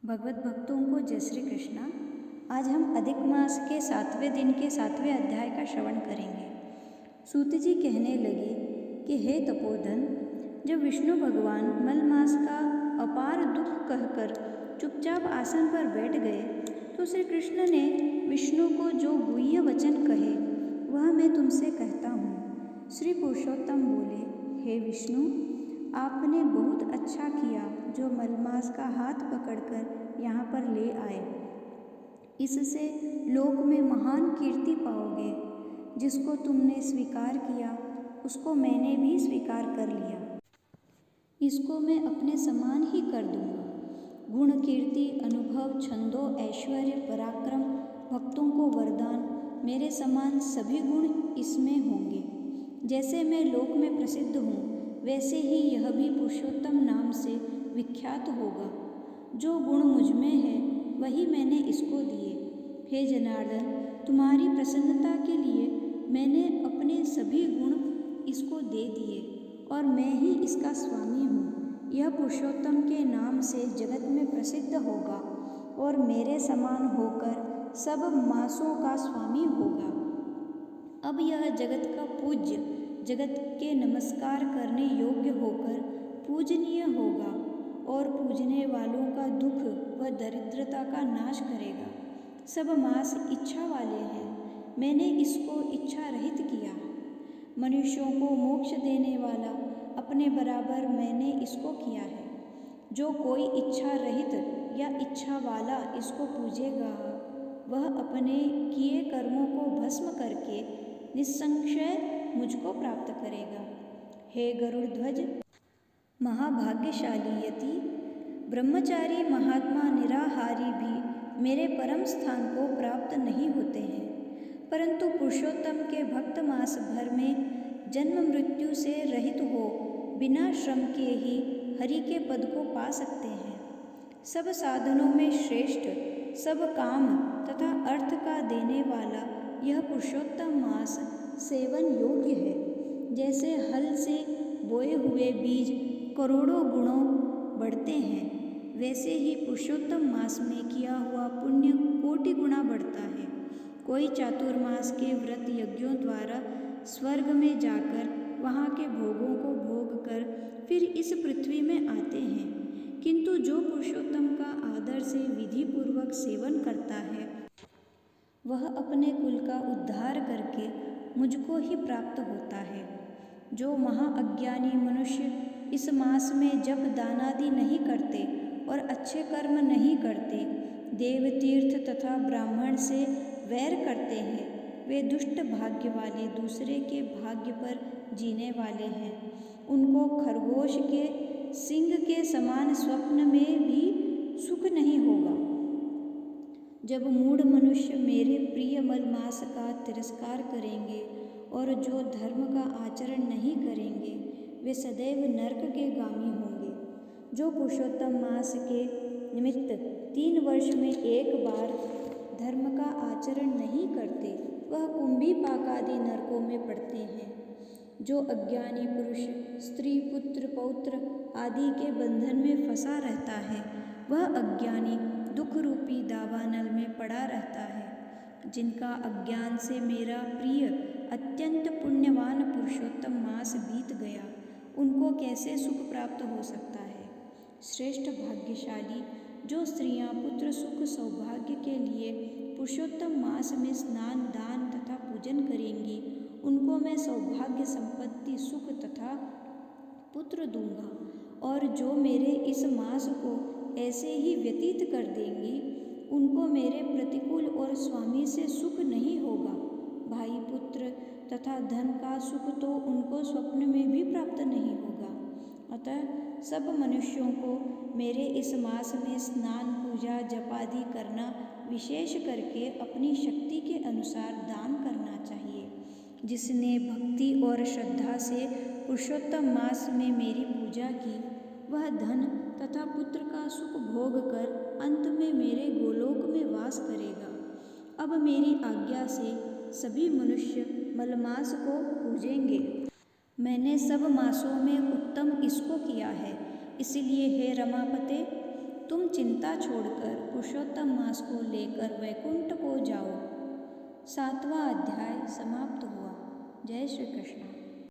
भगवत भक्तों को जय श्री कृष्णा। आज हम अधिक मास के 7वें दिन के 7वें अध्याय का श्रवण करेंगे। सूत जी कहने लगे कि हे तपोधन, जब विष्णु भगवान मल मास का अपार दुख कहकर चुपचाप आसन पर बैठ गए तो श्री कृष्ण ने विष्णु को जो गुह्य वचन कहे वह मैं तुमसे कहता हूँ। श्री पुरुषोत्तम बोले, हे विष्णु, आपने बहुत अच्छा किया जो मलमास का हाथ पकड़कर यहाँ पर ले आए। इससे लोक में महान कीर्ति पाओगे। जिसको तुमने स्वीकार किया उसको मैंने भी स्वीकार कर लिया। इसको मैं अपने समान ही कर दूंगा। गुण, कीर्ति, अनुभव, छंदो, ऐश्वर्य, पराक्रम, भक्तों को वरदान, मेरे समान सभी गुण इसमें होंगे। जैसे मैं लोक में प्रसिद्ध हूँ वैसे ही यह भी पुरुषोत्तम नाम से विख्यात होगा। जो गुण मुझ में है वही मैंने इसको दिए। हे जनार्दन, तुम्हारी प्रसन्नता के लिए मैंने अपने सभी गुण इसको दे दिए और मैं ही इसका स्वामी हूँ। यह पुरुषोत्तम के नाम से जगत में प्रसिद्ध होगा और मेरे समान होकर सब मासों का स्वामी होगा। अब यह जगत का पूज्य, जगत के नमस्कार करने योग्य होकर पूजनीय होगा और पूजने वालों का दुख व दरिद्रता का नाश करेगा। सब मास इच्छा वाले हैं, मैंने इसको इच्छा रहित किया। मनुष्यों को मोक्ष देने वाला अपने बराबर मैंने इसको किया है। जो कोई इच्छा रहित या इच्छा वाला इसको पूजेगा वह अपने किए कर्मों को भस्म करके निस्संशय मुझको प्राप्त करेगा। हे गरुड़ ध्वज, महाभाग्यशाली यति, ब्रह्मचारी महात्मा निराहारी भी मेरे परम स्थान को प्राप्त नहीं होते हैं, परंतु पुरुषोत्तम के भक्त मास भर में जन्म मृत्यु से रहित हो बिना श्रम के ही हरि के पद को पा सकते हैं। सब साधनों में श्रेष्ठ, सब काम तथा अर्थ का देने वाला यह पुरुषोत्तम मास सेवन योग्य है। जैसे हल से बोए हुए बीज करोड़ों गुणों बढ़ते हैं, वैसे ही पुरुषोत्तम मास में किया हुआ पुण्य कोटि गुना बढ़ता है। कोई चातुर्मास के व्रत यज्ञों द्वारा स्वर्ग में जाकर वहाँ के भोगों को भोग कर फिर इस पृथ्वी में आते हैं, किंतु जो पुरुषोत्तम का आदर से विधि पूर्वक सेवन करता है वह अपने कुल का उद्धार करके मुझको ही प्राप्त होता है। जो महाअज्ञानी मनुष्य इस मास में जप दानादि नहीं करते और अच्छे कर्म नहीं करते, देव तीर्थ तथा ब्राह्मण से वैर करते हैं, वे दुष्ट भाग्य वाले दूसरे के भाग्य पर जीने वाले हैं। उनको खरगोश के सिंग के समान स्वप्न में भी सुख नहीं होगा। जब मूढ़ मनुष्य मेरे प्रिय मलमास का तिरस्कार करेंगे और जो धर्म का आचरण नहीं करेंगे वे सदैव नरक के गामी होंगे। जो पुरुषोत्तम मास के निमित्त 3 वर्ष में एक बार धर्म का आचरण नहीं करते वह कुंभी पाकादि नरकों में पड़ते हैं। जो अज्ञानी पुरुष स्त्री, पुत्र, पौत्र आदि के बंधन में फंसा रहता है वह अज्ञानी दुख रूपी दावानल में पड़ा रहता है। जिनका अज्ञान से मेरा प्रिय अत्यंत पुण्यवान पुरुषोत्तम मास बीत गया, उनको कैसे सुख प्राप्त हो सकता है। श्रेष्ठ भाग्यशाली जो स्त्रियां पुत्र सुख सौभाग्य के लिए पुरुषोत्तम मास में स्नान, दान तथा पूजन करेंगी, उनको मैं सौभाग्य, संपत्ति, सुख तथा पुत्र दूंगा। और जो मेरे इस मास को ऐसे ही व्यतीत कर देंगी उनको मेरे प्रतिकूल और स्वामी से सुख नहीं होगा। भाई, पुत्र तथा धन का सुख तो उनको स्वप्न में भी प्राप्त नहीं होगा। अतः सब मनुष्यों को मेरे इस मास में स्नान, पूजा, जपादि करना, विशेष करके अपनी शक्ति के अनुसार दान करना चाहिए। जिसने भक्ति और श्रद्धा से पुरुषोत्तम मास में मेरी पूजा की वह धन तथा पुत्र का सुख भोग कर अंत में मेरे गोलोक में वास करेगा। अब मेरी आज्ञा से सभी मनुष्य मलमास को पूजेंगे। मैंने सब मासों में उत्तम इसको किया है। इसलिए हे रमापते, तुम चिंता छोड़कर पुरुषोत्तम मास को लेकर वैकुंठ को जाओ। 7वां अध्याय समाप्त हुआ। जय श्री कृष्ण।